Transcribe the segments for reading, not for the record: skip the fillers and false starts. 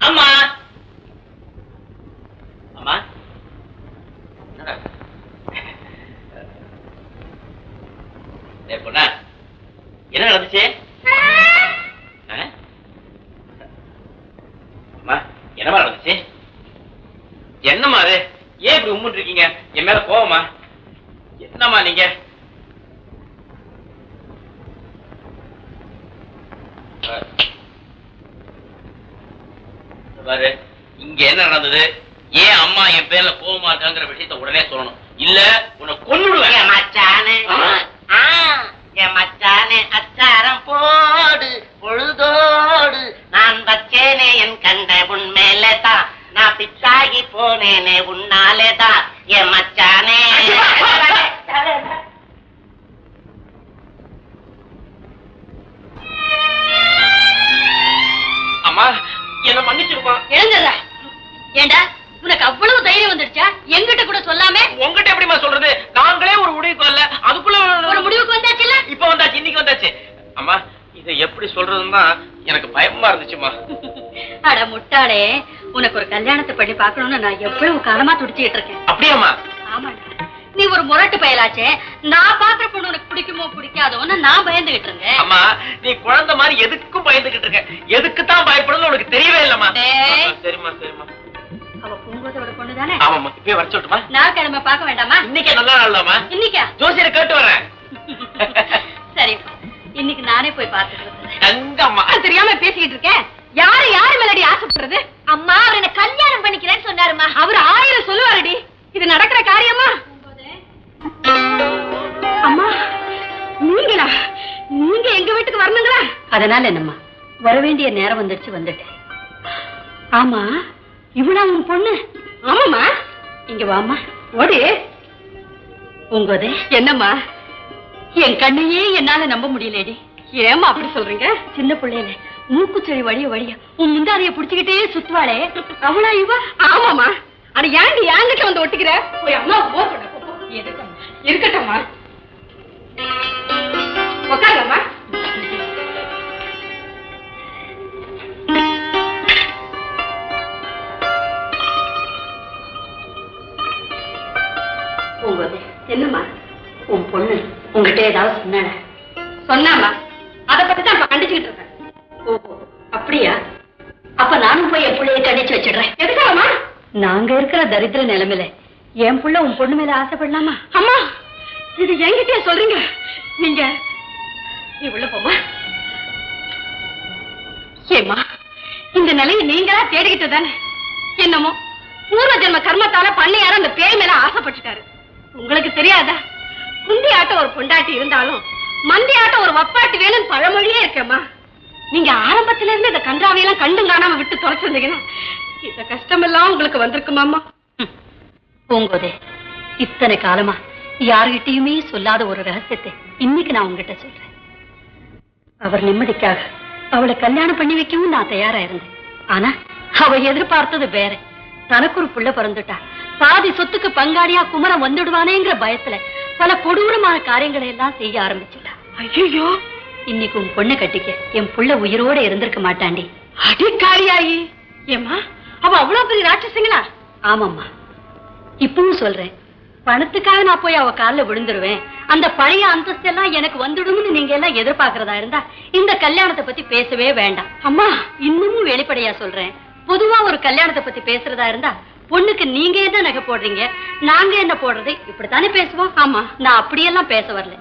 அம்மா அம்மா பொண்ணா என்ன நடந்துச்சு? என்னமா நடந்துச்சு? என்னம்மா அது? ஏன் இப்படி உம்முன்னு இருக்கீங்க? என் மேல கோவமா? என்னம்மா நீங்க? பாரு, இங்க என்ன நடந்தது? ஏன் அம்மா என் பேர்ல கோவமா இருக்காங்கிற விஷயத்த உடனே சொல்லணும். இல்ல உன்னை கொன்னுடுவேன். மச்சானே என் மச்சானே அச்சாரம் போடு பொழுதோடு நான் வச்சேனே என் கண்ட உன் மேலதான் நான் பிச்சாகி போனேனே உன்னாலேதான் என் மச்சானே. அம்மா என்ன மன்னிச்சிருமா? எழுந்துடுற. ஏண்டா உனக்கு அவ்வளவு தைரியம் வந்துடுச்சா? எங்கிட்ட கூட சொல்லாம உங்ககிட்ட எப்படிமா சொல்றது? நாங்களே ஒரு முடிவுக்கு வரல, அதுக்குள்ள ஒரு முடிவுக்கு வந்தாச்சுல்ல? இப்ப வந்தாச்சு, இன்னைக்கு வந்தாச்சு. அம்மா இதை எப்படி சொல்றதுன்னா எனக்கு பயமா இருந்துச்சுமா. அட முட்டாளே, உனக்கு ஒரு கல்யாணத்தை பண்ணி பாக்கணும்னு நான் எவ்வளவு காலமா துடிச்சுட்டு இருக்கேன். அப்படியாம்மா? ஆமாடா, நீ ஒரு முரட்டு பயலாச்சே. நான் பாக்குற பொண்ணு உனக்கு பிடிக்குமோ பிடிக்காதோன்னு நான் பயந்துகிட்டு இருந்தேன். அம்மா நீ குழந்தை மாதிரி எதுக்கும் பயந்துகிட்டு இருக்க. எதுக்கு தான் பயப்படணும் உனக்கு தெரியவே இல்லம்மா. சரிம்மா சரிம்மா. அவ பூங்கோதோட பொண்ணு தானே? ஆமாம்மா. இப்பயே வர சொல்லட்டுமா? நான் கிழமை பார்க்க வேண்டாமா? இன்னைக்கே நல்ல நாள்லாமா? இன்னைக்கா? ஜோசியரை கேட்டு வரேன். சரிப்பா, இன்னைக்கு நானே போய் பார்த்துட்டு தங்கம்மா. தெரியாம பேசிக்கிட்டு இருக்கேன். யாரு யாரு மேலடி ஆசைப்படுறது? அம்மா அவர் என்ன கல்யாணம் பண்ணிக்கிறேன்னு சொன்னாருமா. அவர் 1000 சொல்லுவாருடி. இது நடக்கிற காரியமா? அம்மா நீங்களா? நீங்க எங்க வீட்டுக்கு வரணுங்களா? அதனால என்னம்மா, வர வேண்டிய நேரம் வந்துடுச்சு, வந்துட்டேன். ஆமா இவ்வளவு உன் பொண்ணு? ஆமாமா. இங்க வாமா. ஓடி. உங்கதே என்னம்மா, என் கண்ணையே என்னால நம்ப முடியலடி. ஏமா அப்படி சொல்றீங்க? சின்ன பிள்ளையில மூக்குச்செடி வழிய வழிய உன் முந்தாதைய புடிச்சுக்கிட்டே சுத்துவாளே, அவளா இவ? ஆமாமா. அட ஏண்டி என்கிட்ட வந்து ஒட்டிக்கிற? போய் அம்மா போ பண்ண. இருக்கட்டம்மா, உட்காருங்கம்மா. என்னம்மா உன் பொண்ணு உங்ககிட்ட ஏதாவது சொன்னால? சொன்னாமா? அதை பத்தி தான் இப்ப கண்டிச்சுக்கிட்டு இருக்கேன். ஓஹோ அப்படியா? அப்ப நானும் போய் என் பிள்ளைய கண்டிச்சு வச்சிடுறேன். எதுக்காகமா? நாங்க இருக்கிற தரித்திர நிலைமையில என் புள்ள உன் பொண்ணு மேல ஆசைப்படலாமா? அம்மா இது என்கிட்டயே சொல்றீங்க நீங்க? நீ உள்ள போமா. ஏமா இந்த நிலையை நீங்களா தேடிக்கிட்டு தானே? என்னமோ பூர்வ ஜென்ம கர்மத்தால பண்ணையார அந்த பேய் மேல ஆசைப்பட்டுட்டாரு. உங்களுக்கு தெரியாதா? குந்தி ஆட்டம் ஒரு பொண்டாட்டி இருந்தாலும் மந்தி ஆட்டம் ஒரு வப்பாட்டி வேணும்னு பழமொழியே இருக்கேம்மா. நீங்க ஆரம்பத்துல இருந்து இந்த கன்றாவையெல்லாம் கண்டும் காணாம விட்டு தொலைச்சிருந்தீங்கன்னா இந்த கஷ்டம் எல்லாம் உங்களுக்கு வந்திருக்குமாமா? பூங்கோதே, இத்தனை காலமா யாருகிட்டயுமே சொல்லாத ஒரு ரகசியத்தை இன்னைக்கு நான் உங்ககிட்ட சொல்றேன். அவர் நிம்மதிக்காக அவளை கல்யாணம் பண்ணி வைக்கவும் நான் தயாரா இருந்தேன். ஆனா அவ எதிர்பார்த்தது வேற. தனக்கு ஒரு புள்ள பிறந்துட்டா பாதி சொத்துக்கு பங்காளியா குமரன் வந்துடுவானேங்கிற பயத்துல பல கொடூரமான காரியங்களை எல்லாம் செய்ய ஆரம்பிச்சுட்டா. ஐயோ, இன்னைக்கு உன் பொண்ணை கட்டிக்க என் புள்ள உயிரோட இருந்திருக்க மாட்டாண்டி. அடிக்காரியாயி ஏமா, அவ அவ்வளவு பெரிய ராட்சசிங்களா? ஆமாம்மா, இப்பவும் சொல்றேன், பணத்துக்காக நான் போய் அவ காலில் விழுந்துருவேன். அந்த பழைய அந்தஸ்து எல்லாம் எனக்கு வந்துடும்னு நீங்க எல்லாம் எதிர்பார்க்கறதா இருந்தா இந்த கல்யாணத்தை பத்தி பேசவே வேண்டாம். அம்மா இன்னமும் வெளிப்படையா சொல்றேன், பொதுவா ஒரு கல்யாணத்தை பத்தி பேசுறதா இருந்தா பொண்ணுக்கு நீங்க என்ன நகை போடுறீங்க, நாங்க என்ன போடுறது, இப்படித்தானே பேசுவோம். ஆமா, நான் அப்படியெல்லாம் பேச வரல.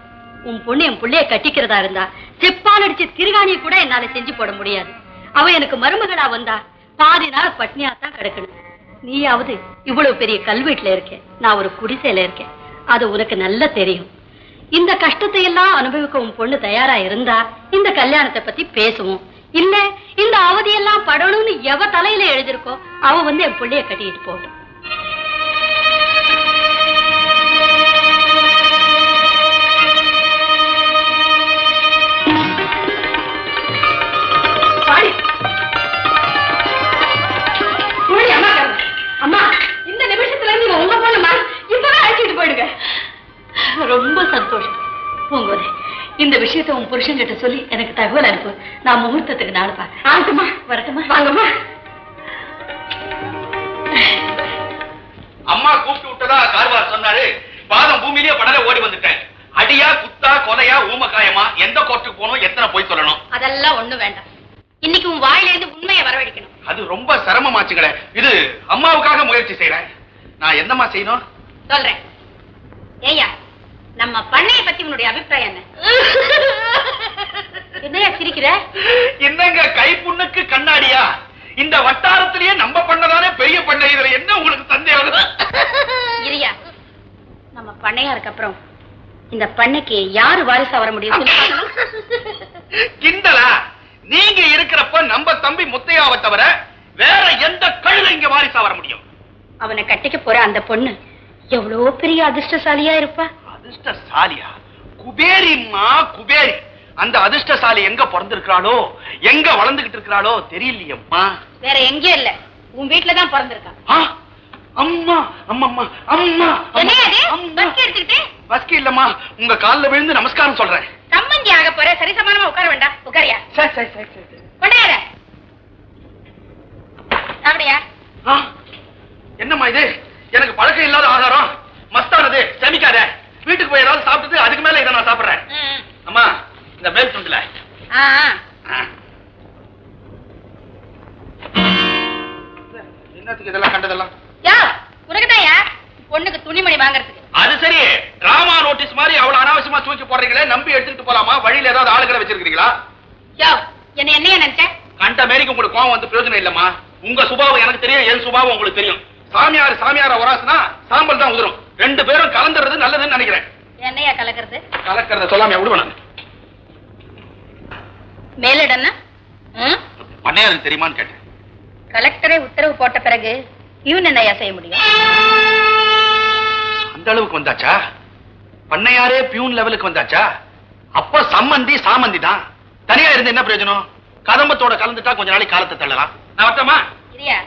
உன் பொண்ணு என் பிள்ளைய கட்டிக்கிறதா இருந்தா செப்பால் அடிச்சு திருகாணியை கூட என்னால செஞ்சு போட முடியாது. அவ எனக்கு மருமகளா வந்தா பாதி நாள் பட்னியாத்தான் கிடக்கணும். நீயாவது இவ்வளவு பெரிய கல்வீட்டுல இருக்கேன், நான் ஒரு குடிசையில இருக்கேன். அது உனக்கு நல்லா தெரியும். இந்த கஷ்டத்தை எல்லாம் அனுபவிக்க உன் பொண்ணு தயாரா இருந்தா இந்த கல்யாணத்தை பத்தி பேசுவோம். இல்ல இந்த அவதியெல்லாம் படணும்னு எவ தலையில எழுதிருக்கோ அவ வந்து என் பிள்ளைய கட்டிட்டு போகட்டும். அம்மா, இந்த நிமிஷத்துல நீங்க உங்க பொண்ணுமா இப்பதான் அழைச்சிட்டு போயிடுங்க. ரொம்ப சந்தோஷம். பூங்கோதே, இந்த விஷயத்தை உன் புருஷன் கிட்ட சொல்லி எனக்கு தகவல் அனுப்பு. நான் முகூர்த்தத்துக்கு நாள் பார்க்க. வரட்டுமா? வாங்கம்மா. சொன்னாரு. பாதம் பூமியிலேயே படல ஓடி வந்துட்டேன். அடியா குத்தா கொலையா ஊமக்காயமா எந்த கோர்ட்டுக்கு போகணும், எத்தனை போய் சொல்லணும்? அதெல்லாம் ஒண்ணு வேண்டாம். இன்னைக்கு உன் வாயிலிருந்து உண்மையை வரவழைக்கணும். அது ரொம்ப சிரமமாச்சுங்களே. இது அம்மாவுக்காக முயற்சி செய்யறேன். நான் என்னம்மா செய்யணும்? சொல்றேன். ஏய்யா, நம்ம பண்ணைய பத்தி உன்னுடைய அபிப்பிராயம் என்ன? என்னையா சிரிக்கிற? என்னங்க கைப்புண்ணுக்கு கண்ணாடியா? இந்த வட்டாரத்திலேயே நம்ம பண்ணதானே பெரிய பண்ணை. இதுல என்ன உங்களுக்கு சந்தேகம்? இரியா, நம்ம பண்ணையாருக்கு அப்புறம் இந்த பண்ணைக்கு யாரு வாரிசா வர முடியும்? கிண்டலா? நீங்க இருக்கிறப்ப நம்ம தம்பி முத்தையாவை தவிர வேற எந்த கழுதை இங்க வாரிசா வர முடியும்? அவனை கட்டிக்க போற அந்த பொண்ணு எவ்வளவு பெரிய அதிர்ஷ்டசாலியா இருப்பா. அதிர்ஷ்டசாலியா? குபேரிம்மா, குபேரி. அந்த அதிர்ஷ்டசாலி எங்க பிறந்திருக்கிறாளோ, எங்க வளர்ந்துகிட்டு இருக்கிறாளோ தெரியலையம்மா. வேற எங்கேயும் இல்ல, உன் வீட்டுலதான் பிறந்திருக்கான். அம்மா அம்மா அம்மா பஸ்கி எடுத்துக்கிட்டு? பஸ்கி இல்லம்மா, உங்க கால்ல விழுந்து நமஸ்காரம் சொல்றேன். சம்பந்தி ஆக போற, சரிசமானமா உட்கார வேண்டாம். உட்காரியா? சரி சரி சரி சரி. கொண்டாட அப்படியா? என்னம்மா இது? எனக்கு பழக்கம் இல்லாத ஆகாரம், மஸ்தானது, செமிக்காத. வீட்டுக்கு போய் ஏதாவது சாப்பிட்டு அதுக்கு மேல இதை நான் சாப்பிடுறேன். அம்மா, இந்த மேல் துண்டுல என்னத்துக்கு இதெல்லாம் கண்டதெல்லாம்? உனக்குதாயா பொண்ணுக்கு துணிமணி வாங்கறதுக்கு. அது சரி, டிராமா நோட்டீஸ் மாதிரி அவ்வளவு அனாவசியமா தூக்கி போடுறீங்களே, நம்பி எடுத்துட்டு போலாமா? வழியில ஏதாவது ஆளுகளை வச்சிருக்கீங்களா? என்னைய நினைச்ச? கண்ட மேரிக்கு உங்களுக்கு கோவம் வந்து பிரயோஜனம் இல்லம்மா. உங்க சுபாவம் எனக்கு தெரியும், என் சுபாவம் உங்களுக்கு தெரியும். சாமியார ஒராசுனா சாம்பல் தான் உதிரும். ரெண்டு பேரும் கலந்துறது நல்லதுன்னு நினைக்கிறேன். என்னையா கலக்கிறது? கலக்கிறத சொல்லாம விடுவேன். மேலிடன்னா பண்ணையாருக்கு தெரியுமான்னு கேட்டேன். கலெக்டரே உத்தரவு போட்ட பிறகு இவன் என்னையா செய்ய முடியும்? அந்த அளவுக்கு வந்தாச்சா? பண்ணையாரே பியூன் லெவலுக்கு வந்தாச்சா? அப்ப சம்மந்தி சாமந்தி தான். தனியா இருந்து என்ன பிரயோஜனம்? கதம்பத்தோட கலந்துட்டா கொஞ்ச நாளைக்கு காலத்தை தள்ளலாம். நான் வரட்டமா? இல்லையா,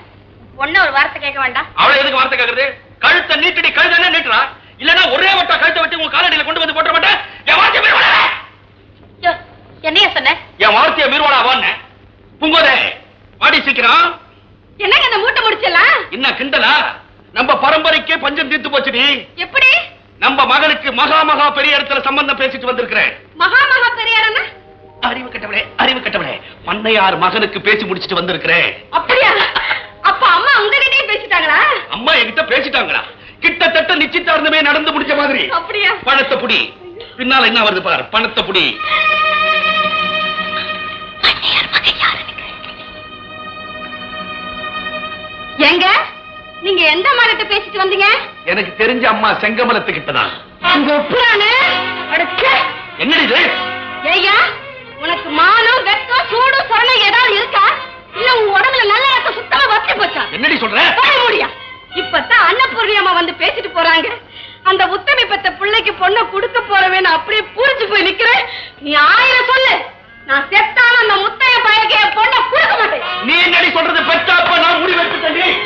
பொண்ணு ஒரு வார்த்தை கேட்க வேண்டாம். அவளை எதுக்கு வார்த்தை கேட்கறது? கழுத்தை நீட்டடி, கழுத்தை நீட்டுறா. இல்லன்னா ஒரே வட்டா கழுத்தை வெட்டி உங்க காலடியில கொண்டு வந்து போட்ட மாட்டேன். என் வார்த்தையை மீறுவாளா? என்னையா சொன்ன? என் வார்த்தையை மீறுவாளா? வான்னு பூங்கோதே, வாடி சீக்கிரம். என்னங்க இந்த மூட்டை முடிச்சலாம்? என்ன கிண்டலா? நம்ம பரம்பரைக்கே பஞ்சம் தீர்த்து போச்சுடி. எப்படி? நம்ம மகனுக்கு மகா மகா பெரிய இடத்துல சம்பந்தம் பேசிட்டு வந்திருக்கிறேன். மகா மகா பெரியாரனா? அறிவு கட்டவளே, அறிவு கட்டவளே. பண்ணையார் மகனுக்கு பேசி முடிச்சிட்டு வந்திருக்கிறேன். அப்படியா? அப்ப அம்மா உங்ககிட்டயே பேசிட்டாங்களா? அம்மா என்கிட்ட பேசிட்டாங்களா? கிட்டத்தட்ட நிச்சயதார்த்தமே நடந்து முடிச்ச மாதிரி. அப்படியா? பணத்தை புடி. பின்னால என்ன வருது பாரு, பணத்தை புடி. எங்க நீங்க எந்த மாநிலத்தை பேசிட்டு வந்தீங்க? எனக்கு தெரிஞ்ச அம்மா செங்கமலத்துக்கிட்டதான். என்னடி இது? ஏய்யா, உனக்கு மானம், வெட்கம், சூடு, சொரணை ஏதாவது இருக்கா? இல்ல உன் உடம்புல நல்ல ரத்தம் சுத்தமா வத்தி போச்சா? என்னடி சொல்ற? முடியா? இப்பதான் அன்னபூர்ணி அம்மா வந்து பேசிட்டு போறாங்க. அந்த உத்தமி பெத்த பிள்ளைக்கு பொண்ணை கொடுக்க போறவேன்னு அப்படியே பூரிச்சு போய் நிக்கிறேன். நீ 1000 சொல்லு, நான் செத்தாலும் அந்த முத்தைய பையனுக்கு என் பொண்ணை கொடுக்க மாட்டேன். நீ என்னடி சொல்றது? பெற்றாப்ப நான் முடிவு எடுத்துட்டேன்.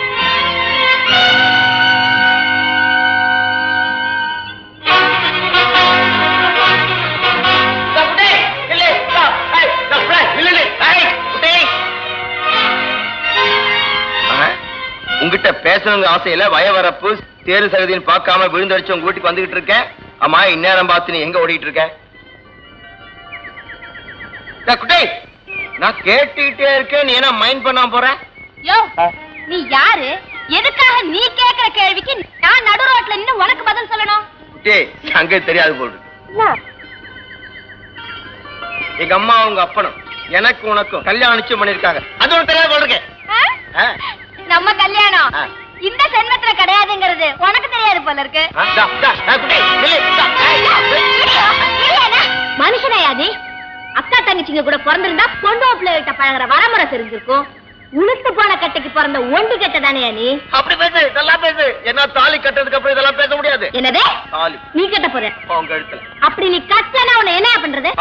உங்ககிட்ட பேசணுங்க ஆசையில வயவரப்பு தேர்வு சகதின்னு பார்க்காம விழுந்தடிச்சு உங்க வீட்டுக்கு வந்துகிட்டு இருக்கேன். ஆமா, இந்நேரம் பார்த்து நீ எங்க ஓடிட்டு இருக்க? குட்டை, நான் கேட்டுக்கிட்டே இருக்கேன், நீ என்ன மைண்ட் பண்ணாம போற? யோ, நீ யாரு? எதுக்காக நீ கேக்குற கேள்விக்கு நான் நடு ரோட்ல நின்னு உனக்கு பதில் சொல்லணும்? டேய், அங்கே தெரியாது போடு. எங்க அம்மா உங்க அப்பனும் எனக்கு உனக்கும் கல்யாணம் நிச்சயம் பண்ணிருக்காங்க. அது உனக்கு தெரியாது போல் இருக்கேன். நம்ம கல்யாணம் இந்த ஜென்மத்துல கிடையாதுங்கிறது உனக்கு தெரியாது போல இருக்கு. மனுஷனையாதி அக்கா தங்கச்சிங்க கூட பிறந்திருந்தா பொண்ணு பிள்ளைகிட்ட பழகிற வரமுறை தெரிஞ்சிருக்கும். உளுத்து போன கட்டைக்கு பிறந்த ஒன்று கெட்டதானே நீ? அப்படி பேசு, இதெல்லாம் பேசு. என்ன தாலி கட்டதுக்கு அப்புறம் இதெல்லாம் பேச முடியாது. என்னதே தாலி நீ கட்ட போற? உங்க இடத்துல அப்படி நீ கட்டனா உன்னை என்ன பண்றது?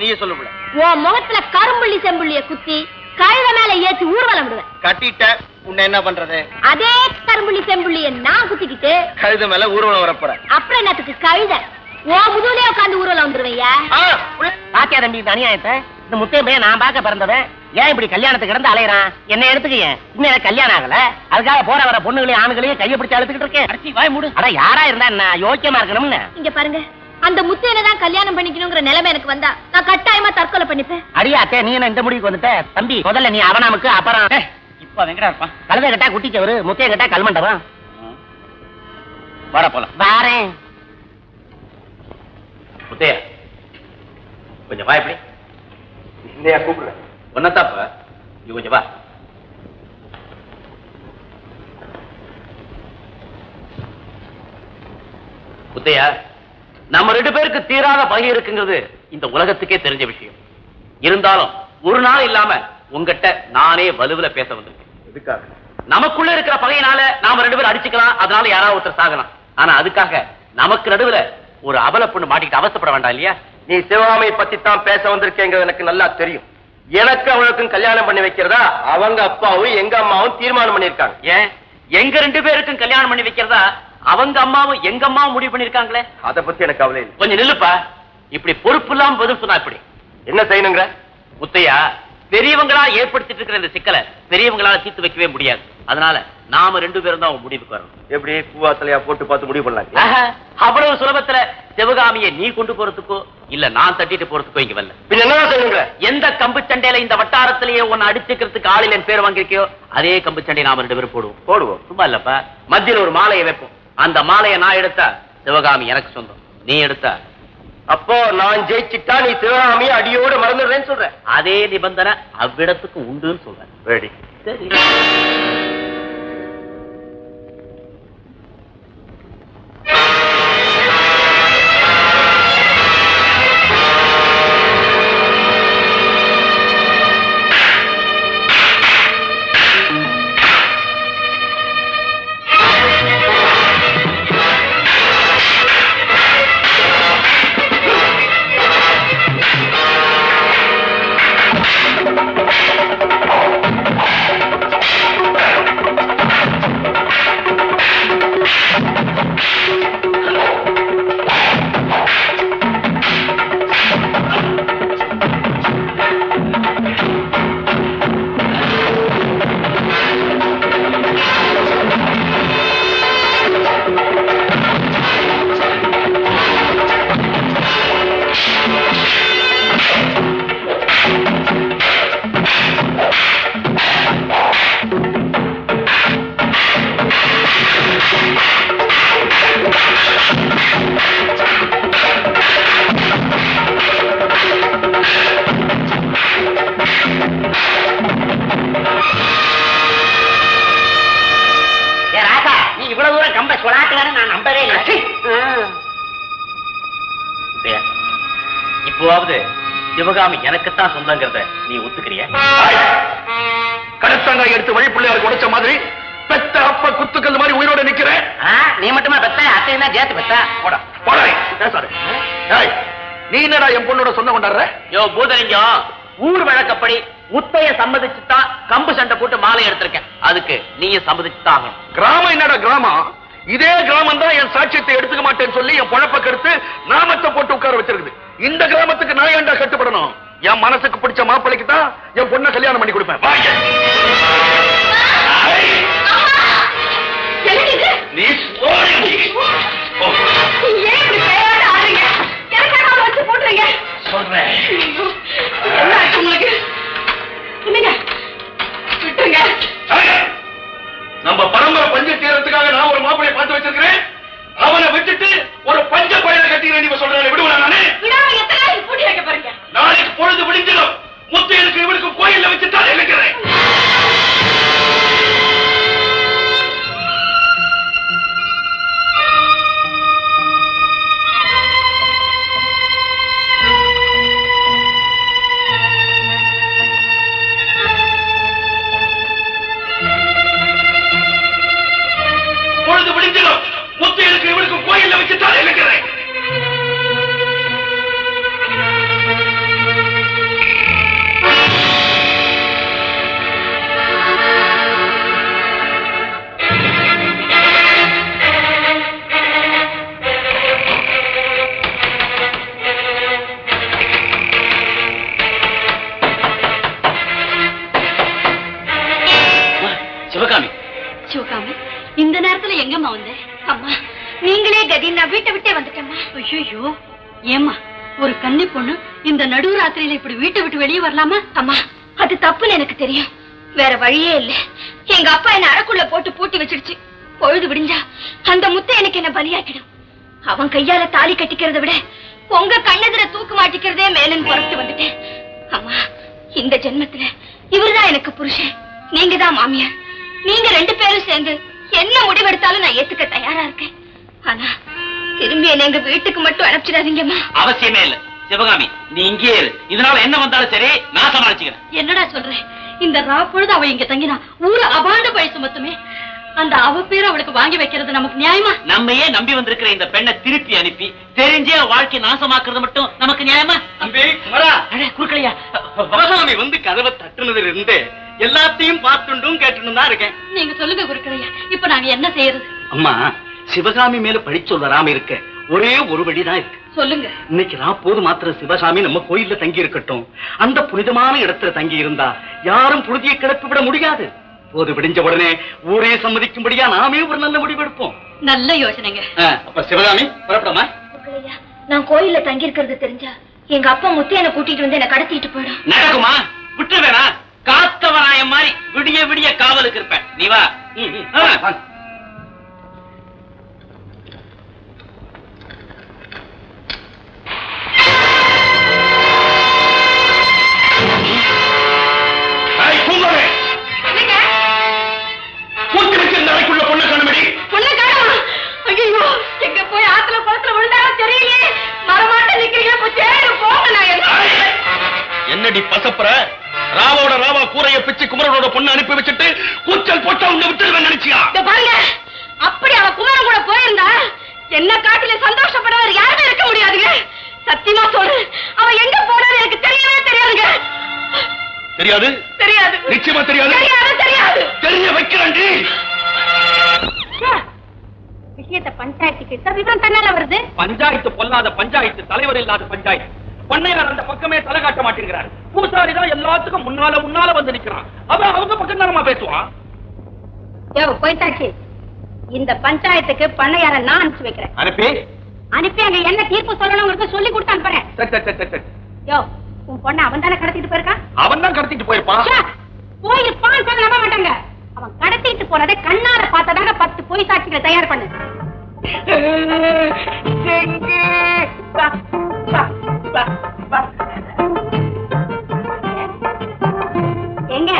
நீயே சொல்லுங்க. உன் முகத்துல கரும்புள்ளி செம்புள்ளிய குத்தி கழுத மேல ஏற்றி ஊர்வலம் விடுவேன். கட்டிட்ட உன்னை என்ன பண்றது? அதே கரும்புள்ளி செம்புள்ளிய நான் குத்திக்கிட்டு கழுத மேல ஊர்வலம் வரப்போற. அப்புறம் என்னத்துக்கு கழுத உன் முதுகுலயே உட்காந்து ஊர்வலம் வந்துருவையா? பாக்கியா தம்பி அநியாயத்தை இந்த முத்தைய பையன் நான் பார்க்க பிறந்தவன். ஏன் இப்படி கல்யாணத்துக்கு கிடந்து அலையறான்? என்ன எடுத்துக்க, இன்னும் எனக்கு கல்யாணம் ஆகல, அதுக்காக போற வர பொண்ணுகளையும் ஆண்களையும் கையை பிடிச்சு அழுத்துக்கிட்டு இருக்கேன். அடிச்சி வாய் மூடு. அட யாரா இருந்தா என்ன, யோக்கியமா இருக்கணும்னு. இங்க பாருங்க, அந்த முத்தையனை தான் கல்யாணம் பண்ணிக்கணுங்கிற நிலைமை எனக்கு வந்தா நான் கட்டாயமா தற்கொலை பண்ணிப்பேன். அடியாத்தே, நீ என்ன இந்த முடிவுக்கு வந்துட்ட? தம்பி, முதல்ல நீ அவனாமுக்கு, அப்புறம் இப்ப வெங்கடா இருப்பான். கழுதை கட்டா குட்டிச்சவரு, முத்தைய கட்டா கல்மண்டபம். வாடா போலாம். வாரேன். முத்தையா, கொஞ்சம் வா. இப்படி என்னையா கூப்பிடுற? ஒன்னதாப்ப, நீ கொஞ்சம் வா. முத்தையா, நம்ம 2 பேருக்கு தீராத பகை இருக்குங்கிறது இந்த உலகத்துக்கே தெரிஞ்ச விஷயம். இருந்தாலும் ஒரு நாள் இல்லாம உங்ககிட்ட நானே வலுவில பேச வந்திருக்கேன். எதுக்காக? நமக்குள்ள இருக்கிற பகையினால நாம 2 பேரும் அடிச்சுக்கலாம், அதனால யாராவது ஒருத்தர் சாகலாம். ஆனா அதுக்காக நமக்கு நடுவுல ஒரு அபல பொண்ணு மாட்டிக்கிட்டு அவசப்பட வேண்டாம் இல்லையா? நீ சிவகாமை பத்தி தான் பேச வந்திருக்கேங்கிறது எனக்கு நல்லா தெரியும். எனக்கு அவளுக்கும் கல்யாணம் பண்ணி வைக்கிறதா அவங்க அப்பாவும் எங்க அம்மாவும் தீர்மானம் பண்ணிருக்காங்க. ஏன் எங்க 2 பேருக்கும் கல்யாணம் பண்ணி வைக்கிறதா அவங்க அம்மாவும் எங்க அம்மாவும் முடிவு பண்ணிருக்காங்களே? அத பத்தி எனக்கு கவலை இல்லை. கொஞ்சம் நில்லுப்பா. இப்படி பொறுப்பு இல்லாம பதில் சொன்னா இப்படி என்ன செய்யணுங்கிற? முத்தையா, பெரியவங்களா ஏற்படுத்திட்டு இருக்கிற இந்த சிக்கலை பெரியவங்களால தீர்த்து வைக்கவே முடியாது. அதனால நாம 2 பேரும் தான் முடிவுக்கு வரணும். எப்படி பூவாத்தலையா போட்டு பார்த்து முடிவு பண்ணலாம்? ஆஹா, அவ்வளவு சுலபத்துல சிவகாமியை நீ கொண்டு போறதுக்கோ இல்ல நான் தட்டிட்டு போறதுக்கோ இங்க வரல. பின்ன என்ன செய்யணுங்கிற? எந்த கம்பு சண்டையில இந்த வட்டாரத்திலேயே உன்னை அடிச்சுக்கிறதுக்கு ஆளில் என் பேர் வாங்கிருக்கியோ அதே கம்பு சண்டை நாம 2 பேரும் போடுவோம். சும்மா இல்லப்பா, மத்தியில ஒரு மாலையை வைப்போம். அந்த மாலையை நான் எடுத்தா சிவகாமி எனக்கு சொந்தம், நீ எடுத்தா அப்போ நான் ஜெயிச்சுட்டா நீ சிவகாமியை அடியோடு மறந்துடுறேன்னு சொல்ற? அதே நிபந்தனை அவ்விடத்துக்கு உண்டுன்னு சொல்றேன். ரெடி. சரி. இப்போவாவது சிவகாமி எனக்குத்தான் சொந்தங்கிறத நீ ஒத்துக்கிறியா? கருத்தங்காய் எடுத்து வழிப்பிள்ளையாருக்கு உடைச்ச மாதிரி பெத்த அப்ப குத்துக்கள் மாதிரி உயிரோட நிக்கிறேன். நீ மட்டுமா பெத்த? அத்தையும் தான் சேர்த்து பெத்த. போடா போடா, பேசாரு. நீ என்னடா என் பொண்ணோட சொந்தம் கொண்டாடுற? யோ பூதலிங்கம், ஊர் வழக்கப்படி முத்தைய சம்மதிச்சுதான் கம்பு சண்டை போட்டு மாலை எடுத்திருக்கேன். அதுக்கு நீயும் சம்மதிச்சுதான் ஆகணும். கிராமம் என்னடா கிராமம்? இதே கிராமம் தான் என் சாட்சியத்தை எடுத்துக்க மாட்டேன்னு சொல்லி என் பொழப்ப கெடுத்து நாமத்தை போட்டு உட்கார வச்சிருக்குது. இந்த கிராமத்துக்கு நான் ஏன்டா கட்டுப்படணும்? என் மனசுக்கு பிடிச்ச மாப்பிள்ளைக்கு தான் என் பொண்ணை கல்யாணம் பண்ணி கொடுப்பேன். நீ சொல்றேன். நம்ம பரம்பரை பஞ்ச தீரத்துக்காக நான் ஒரு மாப்பிளையை பார்த்து வச்சிருக்கிறேன். அவனை விட்டுட்டு ஒரு பஞ்ச பயிரை கட்டிக்கிறேன். நீ சொல்றேன் விடுவேன் நானே. நாளைக்கு பொழுது விடிஞ்சிடும். முத்தையனுக்கு இவனுக்கு கோயில்ல வச்சுட்டாலே வைக்கிறேன். பொழுது விடிஞ்சிடும். முத்தையனுக்கு இவனுக்கு கோயில்ல வச்சுட்டாலே வைக்கிறேன். சிவகாமி சிவகாமி, இந்த நேரத்துல எங்கம்மா வந்த? அம்மா, நீங்களே கதி, நான் வீட்டை விட்டே வந்துட்டேம்மா. ஐயோ, ஏம்மா ஒரு கன்னி பொண்ணு இந்த நடுராத்திரியில இப்படி வீட்டை விட்டு வெளியே வரலாமா? அம்மா, அது தப்புன்னு எனக்கு தெரியும். வேற வழியே இல்ல. எங்க அப்பா என்ன அறைக்குள்ள போட்டு பூட்டி வச்சிடுச்சு. பொழுது விடிஞ்சா அந்த முத்தை எனக்கு என்ன பலியாக்கிடும். அவன் கையால தாலி கட்டிக்கிறத விட உங்க கண்ணெதிர தூக்கு மாட்டிக்கிறதே மேலன்னு புறப்பட்டு வந்துட்டேன். அம்மா, இந்த ஜென்மத்துல இவர்தான் எனக்கு புருஷன், நீங்க தான் மாமியார். நீங்க 2 பேரும் சேர்ந்து என்ன முடிவெடுத்தாலும் நான் ஏத்துக்க தயாரா இருக்கேன். ஆனா திரும்பி என்ன எங்க வீட்டுக்கு மட்டும் அனுப்பிச்சிடாதீங்கம்மா. அவசியமே இல்ல சிவகாமி, நீ இங்கே இரு. இதனால என்ன வந்தாலும் சரி, நான் சமாளிச்சுக்கிறேன். என்னடா சொல்றேன்? இந்த ராப்பொழுது அவ இங்க தங்கினா ஊரு அபாண்ட பழி சுமத்துமே. அந்த அவ பேர் அவளுக்கு வாங்கி வைக்கிறது நமக்கு நியாயமா? நம்மையே நம்பி வந்திருக்கிற இந்த பெண்ணை திருப்பி அனுப்பி தெரிஞ்சே வாழ்க்கை நாசமாக்குறது மட்டும் நமக்கு நியாயமா? தம்பி குமரா, குறுக்கலையா? சிவகாமி வந்து கதவை தட்டுனதுல இருந்து எல்லாத்தையும் பார்த்துட்டும் கேட்டுன்னு தான் இருக்கேன். நீங்க சொல்லுங்க குருக்களையா, இப்ப நாங்க என்ன செய்யறது? அம்மா, சிவகாமி மேல பழிச்சொல் வராம இருக்க ஒரே ஒரு வழிதான் இருக்கு. சொல்லுங்க. இன்னைக்கு ராப்போது மாத்திர சிவகாமி நம்ம கோயில்ல தங்கி இருக்கட்டும். அந்த புனிதமான இடத்துல தங்கி இருந்தா யாரும் புழுதியை கிளப்பி விட முடியாது. போது விடிஞ்ச உடனே ஊரே சம்மதிக்கும்படியா நாமே ஒரு நல்ல முடிவு எடுப்போம். நல்ல யோசனைங்க. அப்ப சிவகாமி புறப்படமா? குருக்களையா, நான் கோயில்ல தங்கி இருக்கிறது தெரிஞ்சா எங்க அப்பா முத்தையனை கூட்டிட்டு வந்து என்ன கடத்திட்டு போயிடும். நடக்குமா? விட்டு வேணா, காத்தவராய மாதிரி விடிய விடிய காவலுக்கு இருப்பேன். நீ வா. என்னடி பசப்புற? ராவோட ராவா கூரைய பிச்சு குமரனோட பொண்ணு அனுப்பி வச்சுட்டு கூச்சல் போட்டா உன்னை விட்டுருவேன் நினைச்சியா? பாருங்க, அப்படி அவ குமரன் கூட போயிருந்தா என்ன காட்டில சந்தோஷப்படுறவர் யாருமே இருக்க முடியாதுங்க. சத்தியமா சொல்றேன், அவ எங்க போனாரு எனக்கு தெரியவே தெரியாதுங்க. தெரியாது? தெரியாது. நிச்சயமா தெரியாது? தெரியாது. தெரியாது. தெரிய வைக்கிறேன்டி. விஷயத்தை பஞ்சாயத்துக்கு விவரம் தன்னால வருது. பஞ்சாயத்து பொல்லாத பஞ்சாயத்து, தலைவர் இல்லாத பஞ்சாயத்து. பண்ணையார் அந்த பக்கமே தலை காட்ட மாட்டேங்கிறார். பூசாரி தான் எல்லாத்துக்கும் முன்னால வந்து நிக்கிறான். அவன் அவங்க பக்கம் தானமா பேசுவான். போயிட்டாச்சு. இந்த பஞ்சாயத்துக்கு பண்ணையார நான் அனுப்பிச்சு வைக்கிறேன். அனுப்பி அங்க என்ன தீர்ப்பு சொல்லணும்ங்கிறத சொல்லி கொடுத்து அனுப்புறேன். யோ, உன் பொண்ணு அவன் தானே கடத்திட்டு போயிருக்கான்? அவன் தான் கடத்திட்டு போயிருப்பான். போயிருப்பான் சொல்ல நம்ப மாட்டாங்க. அவன் கடத்திட்டு போனதை கண்ணார பார்த்ததாக 10 பொய் சாட்சிகளை தயார் பண்ணு. எங்க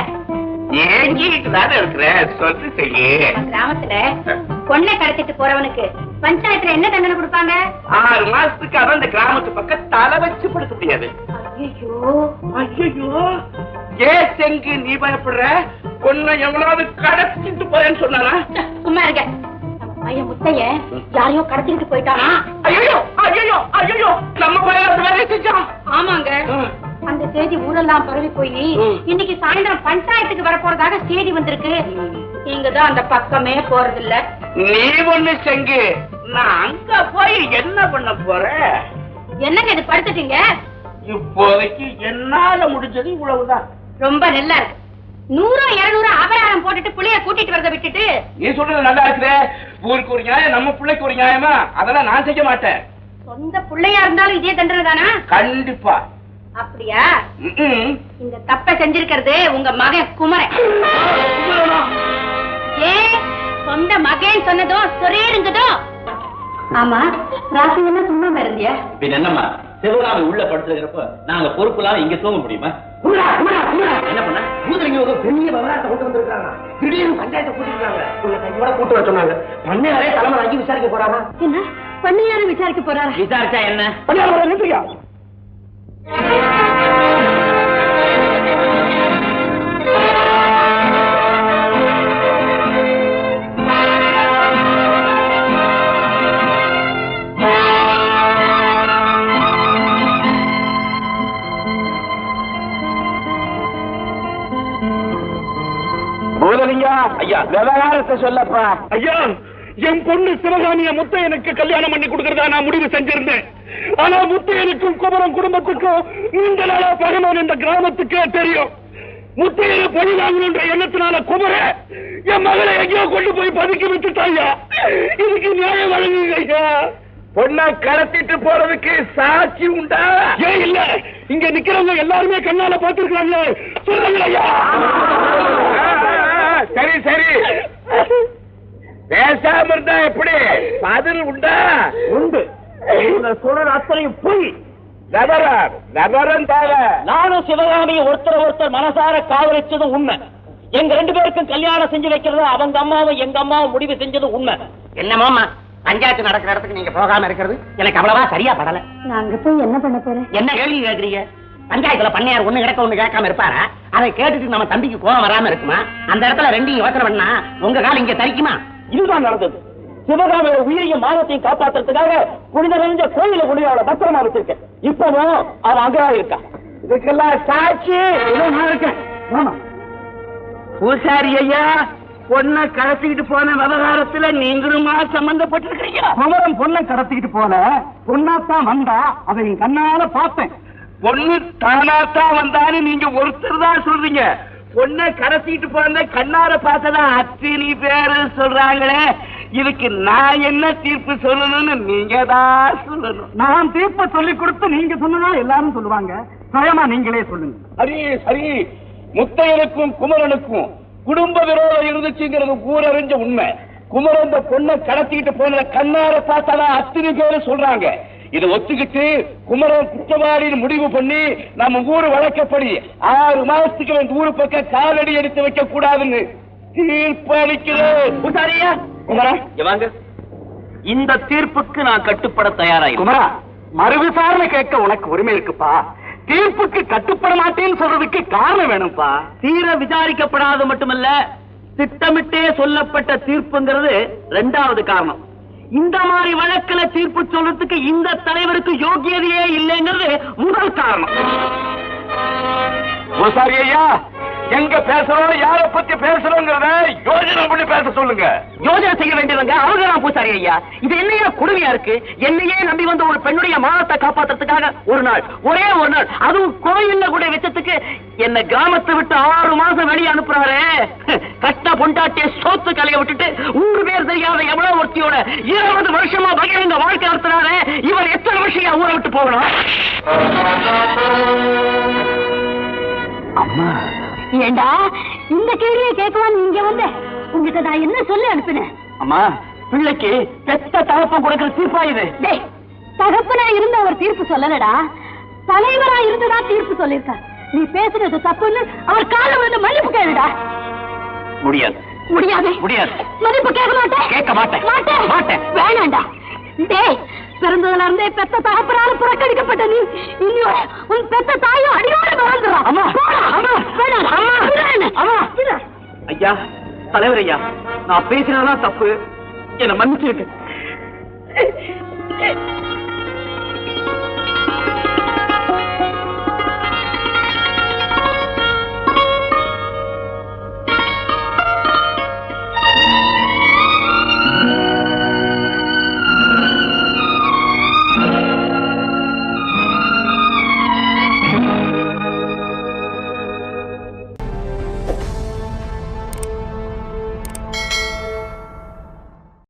கிராமத்துல பொண்ணை கடத்திட்டு போறவனுக்கு பஞ்சாயத்துல என்ன தண்டனை கொடுப்பாங்க? 6 மாசத்துக்கு அவன் இந்த கிராமத்து பக்கம் தலை வச்சு படுக்க முடியாது. ஐயோ, ஏன் செங்கு நீ பயப்படுற? பொண்ணை எவ்வளவு கடத்திட்டு போறேன்னு சொன்னானா? சும்மா இருக்க. பையன் முத்தைய யாரையோ கடத்திட்டு போயிட்டானா? ஐயோ, நம்ம பையன் வேலை செஞ்சான். ஆமாங்க. அந்த செய்தி ஊரெல்லாம் பரவி போய் இன்னைக்கு சாயந்தரம் பஞ்சாயத்துக்கு வர போறதாக செய்தி வந்திருக்கு. நீங்கதான் அந்த பக்கமே போறதில்ல. நீ ஒண்ணு செங்கு, நான் அங்க போய் என்ன பண்ண போற? என்னங்க இது படுத்துட்டீங்க? இப்போதைக்கு என்னால முடிஞ்சது இவ்வளவுதான். ரொம்ப நல்லா இருக்கு. 100 200 அபராதம் போட்டுட்டு புள்ளைய கூட்டிட்டு வரத விட்டுட்டு. நீ சொல்றது நல்லா இருக்குதே. ஊருக்கு ஒரு நியாயம், நம்ம பிள்ளைக்கு ஒரு நியாயமா? அதெல்லாம் நான் செய்ய மாட்டேன். சொந்த பிள்ளையா இருந்தாலும் இதே தண்டனை தானா? கண்டிப்பா. அப்படியா? இந்த தப்பை செஞ்சிருக்கிறது உங்க மகன் குமரன். ஏன் சொந்த மகன் சொன்னதோ சொரேருங்கதோ? ஆமா, ராசி என்ன சும்மா இருந்தியா? பின் என்னம்மா, சிவகாமி உள்ள படுத்துறப்ப நாங்க பொறுப்புலாம் இங்க தூங்க முடியுமா? என்ன பண்ண? பெரிய விவகாரத்தை கொண்டு வந்திருக்காங்க. திடீர்னு பஞ்சாயத்தை கூட்டிருக்காங்க. கூட்டு வர சொன்னாங்க. பண்ணையாரே தலைமை வாங்கி விசாரிக்க போறாரா? என்ன பண்ணையாரும் விசாரிக்க போறாரா? விசாரிச்சா என்ன? ஐயா, விவகாரத்தை சொல்லப்பா. ஐயா, என் பொண்ணு சிவகாமிய முத்தையனுக்கு கல்யாணம் பண்ணி கொடுக்கறதா நான் முடிவு செஞ்சிருந்தேன். ஆனா முத்தையனுக்கும் குமரன் குடும்பத்துக்கும் நீண்ட நாளா பகவான் இந்த கிராமத்துக்கே தெரியும். முத்தையில பழி வாங்கணுன்ற எண்ணத்தினால குமர என் மகளை எங்கேயோ கொண்டு போய் பதுக்கி வச்சுட்டாயா. இதுக்கு நியாயம் வழங்குங்க ஐயா. பொண்ணை கடத்திட்டு போறதுக்கு சாட்சி உண்டா? ஏன் இல்ல, இங்க நிக்கிறவங்க எல்லாருமே கண்ணால பாத்துருக்காங்க. சொல்லுங்க ஐயா. சரி சரி, பேசாம இருந்தா எப்படி? பதில் உண்டா? உண்டு. சொல்ற அத்தனையும் போய் நானும் சிவகாமியை ஒருத்தர் மனசார காதலிச்சதும் உண்மை. எங்க 2 பேருக்கும் கல்யாணம் செஞ்சு வைக்கிறது அவங்க அம்மாவும் எங்க அம்மாவும் முடிவு செஞ்சதும் உண்மை. என்னமாமா பஞ்சாயத்து நடக்கிற இடத்துக்கு நீங்க போகாம இருக்கிறது எனக்கு அவ்வளவா சரியா படல. நாங்க போய் என்ன பண்ண போறேன்? என்ன கேள்வி கேக்குறீங்க? பஞ்சாயத்துல பண்ணையார் ஒண்ணு கிடக்க ஒண்ணு கேட்காம இருப்பாரா? அதை கேட்டுட்டு நம்ம தம்பிக்கு கோவம் வராம இருக்குமா? அந்த இடத்துல 2 யோசனை பண்ணா உங்க கால் இங்க தரிக்குமா? இதுதான் நடந்தது. சிவகாமியோட உயிரையும் மானத்தையும் காப்பாற்றுறதுக்காக புனித நிறைஞ்ச கோயில கொண்டு அவளை பத்திரமா வச்சிருக்கேன். இப்பவும் அவன் அங்கதான் இருக்கா. இதுக்கெல்லாம் சாட்சி நான் இருக்கேன். பூசாரி ஐயா, பொண்ணை கடத்திக்கிட்டு போன விவகாரத்துல நீங்களுமா சம்பந்தப்பட்டிருக்கீங்க? குமரன் பொண்ணை கடத்திக்கிட்டு போல, பொண்ணாத்தான் வந்தா அதை என் கண்ணால பார்த்தேன். பொண்ணு தானாத்தான் வந்தான்னு நீங்க ஒருத்தர் தான் சொல்றீங்க. பொண்ணை கடத்திட்டு போன கண்ணார பார்த்ததா அத்தினி பேரு சொல்றாங்களே. இதுக்கு நான் என்ன தீர்ப்பு சொல்லணும்னு நீங்க தான் சொல்லணும். நான் தீர்ப்பை சொல்லி கொடுத்து நீங்க சொன்னதா எல்லாரும் சொல்லுவாங்க. சுயமா நீங்களே சொல்லுங்க. சரி சரி, முத்தையனுக்கும் குமரனுக்கும் குடும்ப விரோதம் இருந்துச்சுங்கிறது ஊரறிஞ்ச உண்மை. குமரன் இந்த பொண்ணை கடத்திக்கிட்டு போன கண்ணார பார்த்ததா அத்தனை பேரு சொல்றாங்க. இதை ஒத்துக்கிட்டு குமரன் குற்றவாளின்னு முடிவு பண்ணி நம்ம ஊரு வழக்கப்படி 6 மாசத்துக்கு இந்த ஊரு பக்கம் காலடி எடுத்து வைக்க கூடாதுன்னு தீர்ப்பளிக்கிறோம். குமரா வாங்க. இந்த தீர்ப்புக்கு நான் கட்டுப்பட தயாராக. குமரா, மறுவிசாரணை கேட்க உனக்கு உரிமை இருக்குப்பா. தீர்ப்புக்கு கட்டுப்பட மாட்டேன்னு சொல்றதுக்கு காரணம் வேணும்ப்பா. தீர விசாரிக்கப்படாத மட்டுமல்ல, திட்டமிட்டே சொல்லப்பட்ட தீர்ப்புங்கிறது 2வது காரணம். இந்த மாதிரி வழக்குல தீர்ப்பு சொல்றதுக்கு இந்த தலைவருக்கு யோகியதையே இல்லைங்கிறது முதல் காரணம். பூசாரி ஐயா, எங்க பேசுறோம், யார பத்தி பேசுறோங்கிறத யோஜனை பண்ணி பேச சொல்லுங்க. யோஜனை செய்ய வேண்டியவங்க அவங்க தான் பூசாரி ஐயா. இது என்னையா கொடுமையா இருக்கு? என்னையே நம்பி வந்த ஒரு பெண்ணுடைய மானத்தை காப்பாத்துறதுக்காக ஒரே ஒரு நாள் அதுவும் கோயில்ல கூட வச்சதுக்கு என்ன கிராமத்தை விட்டு 6 மாசம் வெளியே அனுப்புறாரு. கஷ்ட பொண்டாட்டிய சோத்து கலைய விட்டுட்டு ஊரு பேர் தெரியாத எவ்வளவு ஒருத்தியோட 20 வருஷமா பகிரங்க வாழ்க்கை நடத்துறாரு. இவர் எத்தனை வருஷம் ஊரை விட்டு போகணும்? அம்மா, ஏண்டா இந்த கேள்வியை கேட்கவான்னு இங்க வந்த? உங்ககிட்ட நான் என்ன சொல்லி அனுப்பினேன்? அம்மா, பிள்ளைக்கு பெத்த தகப்பம் கொடுக்கிற தீர்ப்பா இது? தகப்பனா இருந்த ஒரு தீர்ப்பு சொல்லலடா, தலைவரா இருந்ததா தீர்ப்பு சொல்லிருக்க. நீ பேசுறது தப்புன்னு அவர் கால வந்து மன்னிப்பு கேளுடா. முடியாது. முடியாது? முடியாது. மன்னிப்பு கேட்க மாட்டேன். கேட்க மாட்டேன். மாட்டேன். மாட்டேன். வேணாண்டா. டேய், பிறந்ததுல இருந்தே பெத்த தகப்பனால புறக்கணிக்கப்பட்ட நீ இனி உன் பெத்த தாயும் அடியோடு மறந்துடும். அம்மா, அம்மா, வேணாம். அம்மா, ஐயா, தலைவர் ஐயா, நான் பேசினதான் தப்பு. என்ன மன்னிச்சிருக்கேன்.